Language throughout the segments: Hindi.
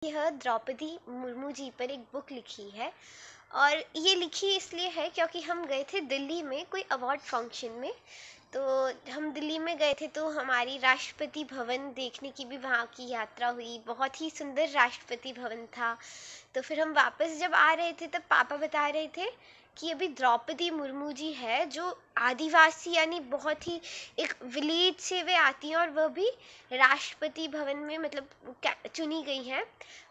यह द्रौपदी मुर्मू जी पर एक बुक लिखी है। और ये लिखी इसलिए है क्योंकि हम गए थे दिल्ली में कोई अवार्ड फंक्शन में। तो हम दिल्ली में गए थे तो हमारी राष्ट्रपति भवन देखने की भी वहाँ की यात्रा हुई। बहुत ही सुंदर राष्ट्रपति भवन था। तो फिर हम वापस जब आ रहे थे तब पापा बता रहे थे कि अभी द्रौपदी मुर्मू जी है जो आदिवासी यानी बहुत ही एक विलेज से वे आती हैं और वह भी राष्ट्रपति भवन में मतलब चुनी गई हैं।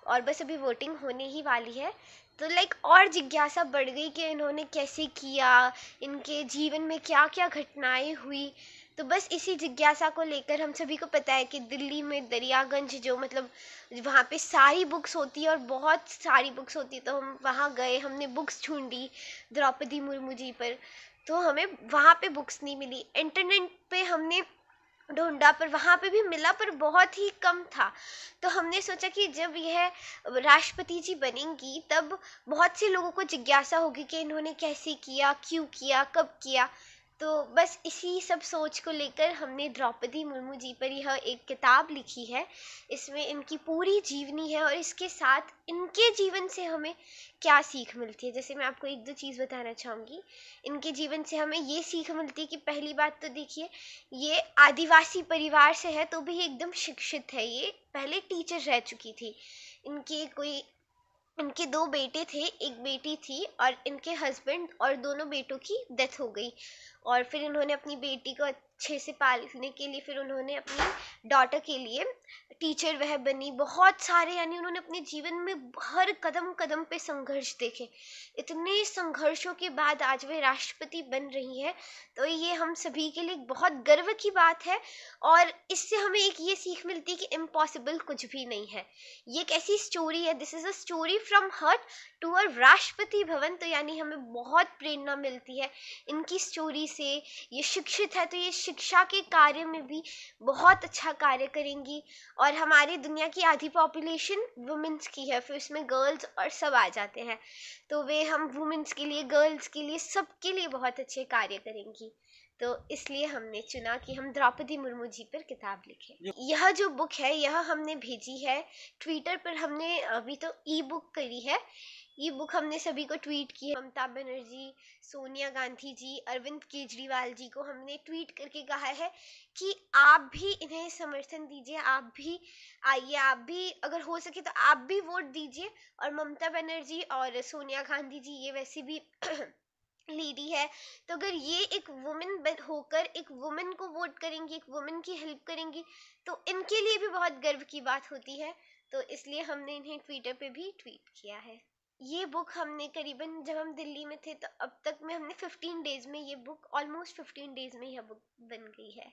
और बस अभी वोटिंग होने ही वाली है। तो लाइक और जिज्ञासा बढ़ गई कि इन्होंने कैसे किया, इनके जीवन में क्या क्या घटनाएं हुई। तो बस इसी जिज्ञासा को लेकर हम सभी को पता है कि दिल्ली में दरियागंज जो मतलब वहाँ पे सारी बुक्स होती है और बहुत सारी बुक्स होती है। तो हम वहाँ गए, हमने बुक्स ढूंढी द्रौपदी मुर्मू जी पर। तो हमें वहाँ पे बुक्स नहीं मिली, इंटरनेट पे हमने ढूंढा पर वहां पे भी मिला पर बहुत ही कम था। तो हमने सोचा कि जब यह राष्ट्रपति जी बनेंगी तब बहुत से लोगों को जिज्ञासा होगी कि इन्होंने कैसे किया, क्यों किया, कब किया। तो बस इसी सब सोच को लेकर हमने द्रौपदी मुर्मू जी पर यह एक किताब लिखी है। इसमें इनकी पूरी जीवनी है और इसके साथ इनके जीवन से हमें क्या सीख मिलती है। जैसे मैं आपको एक दो चीज़ बताना चाहूँगी। इनके जीवन से हमें ये सीख मिलती है कि पहली बात तो देखिए, ये आदिवासी परिवार से है तो भी एकदम शिक्षित है। ये पहले टीचर रह चुकी थी। इनके कोई इनके दो बेटे थे, एक बेटी थी और इनके हस्बैंड और दोनों बेटों की डेथ हो गई। और फिर इन्होंने अपनी बेटी को अच्छे से पालने के लिए फिर उन्होंने अपनी डॉटर के लिए टीचर वह बनी। बहुत सारे यानी उन्होंने अपने जीवन में हर कदम कदम पे संघर्ष देखे। इतने संघर्षों के बाद आज वे राष्ट्रपति बन रही है। तो ये हम सभी के लिए बहुत गर्व की बात है। और इससे हमें एक ये सीख मिलती है कि इम्पॉसिबल कुछ भी नहीं है। ये एक ऐसी स्टोरी है, this is a story from hurt to a Rashtrapati Bhavan. तो यानी हमें बहुत प्रेरणा मिलती है इनकी स्टोरी से। ये शिक्षित है तो ये शिक्षा के कार्य में भी बहुत अच्छा कार्य करेंगी। और हमारी दुनिया की आधी पॉपुलेशन वुमेन्स की है, फिर इसमें गर्ल्स और सब आ जाते हैं। तो वे हम वुमेन्स के लिए, गर्ल्स के लिए, सबके लिए बहुत अच्छे कार्य करेंगी। तो इसलिए हमने चुना कि हम द्रौपदी मुर्मू जी पर किताब लिखें। यह जो बुक है यह हमने भेजी है ट्विटर पर। हमने अभी तो ई बुक करी है। ये बुक हमने सभी को ट्वीट की है। ममता बनर्जी, सोनिया गांधी जी, अरविंद केजरीवाल जी को हमने ट्वीट करके कहा है कि आप भी इन्हें समर्थन दीजिए, आप भी आइए, आप भी अगर हो सके तो आप भी वोट दीजिए। और ममता बनर्जी और सोनिया गांधी जी ये वैसे भी लेडी है। तो अगर ये एक वुमेन होकर एक वुमेन को वोट करेंगी, एक वुमेन की हेल्प करेंगी, तो इनके लिए भी बहुत गर्व की बात होती है। तो इसलिए हमने इन्हें ट्विटर पे भी ट्वीट किया है। ये बुक हमने करीबन जब हम दिल्ली में थे तो अब तक में हमने 15 डेज में ये बुक ऑलमोस्ट 15 डेज में यह बुक बन गई है।